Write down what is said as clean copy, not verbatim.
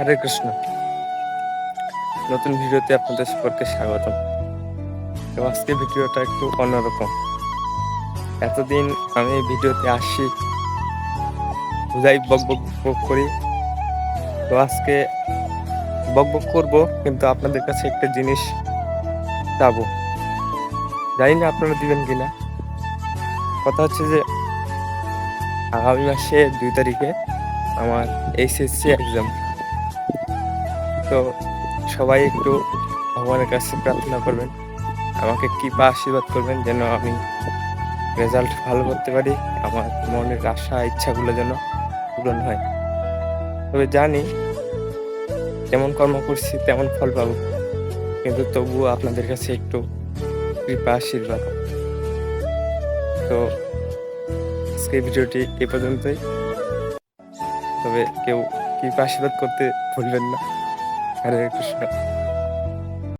হরে কৃষ্ণ। নতুন ভিডিওতে আপনাদের সকলকে স্বাগতম। তো আজকে ভিডিওটা একটু অন্যরকম। এতদিন আমি এই ভিডিওতে আসি, যাই বক করি। তো আজকে বক করব, কিন্তু আপনাদের কাছে একটা জিনিস চাবো। জানি না আপনারা দিবেন কিনা। কথা হচ্ছে যে আগামী মাসে 2 তারিখে আমার এইচএসসি এক্সাম। তো সবাই একটু ভগবানের কাছে প্রার্থনা করবেন, আমাকে কৃপা আশীর্বাদ করবেন যেন আমি রেজাল্ট ভালো করতে পারি, আমার মনের আশা ইচ্ছাগুলো যেন পূরণ হয়। তবে জানি যেমন কর্ম করছি তেমন ফল পাবো, কিন্তু তবুও আপনাদের কাছে একটু কৃপা আশীর্বাদ। তো আজকে ভিডিওটি এ পর্যন্তই। তবে কেউ কৃপা আশীর্বাদ করতে ভুলবেন না। হরে কৃষ্ণ।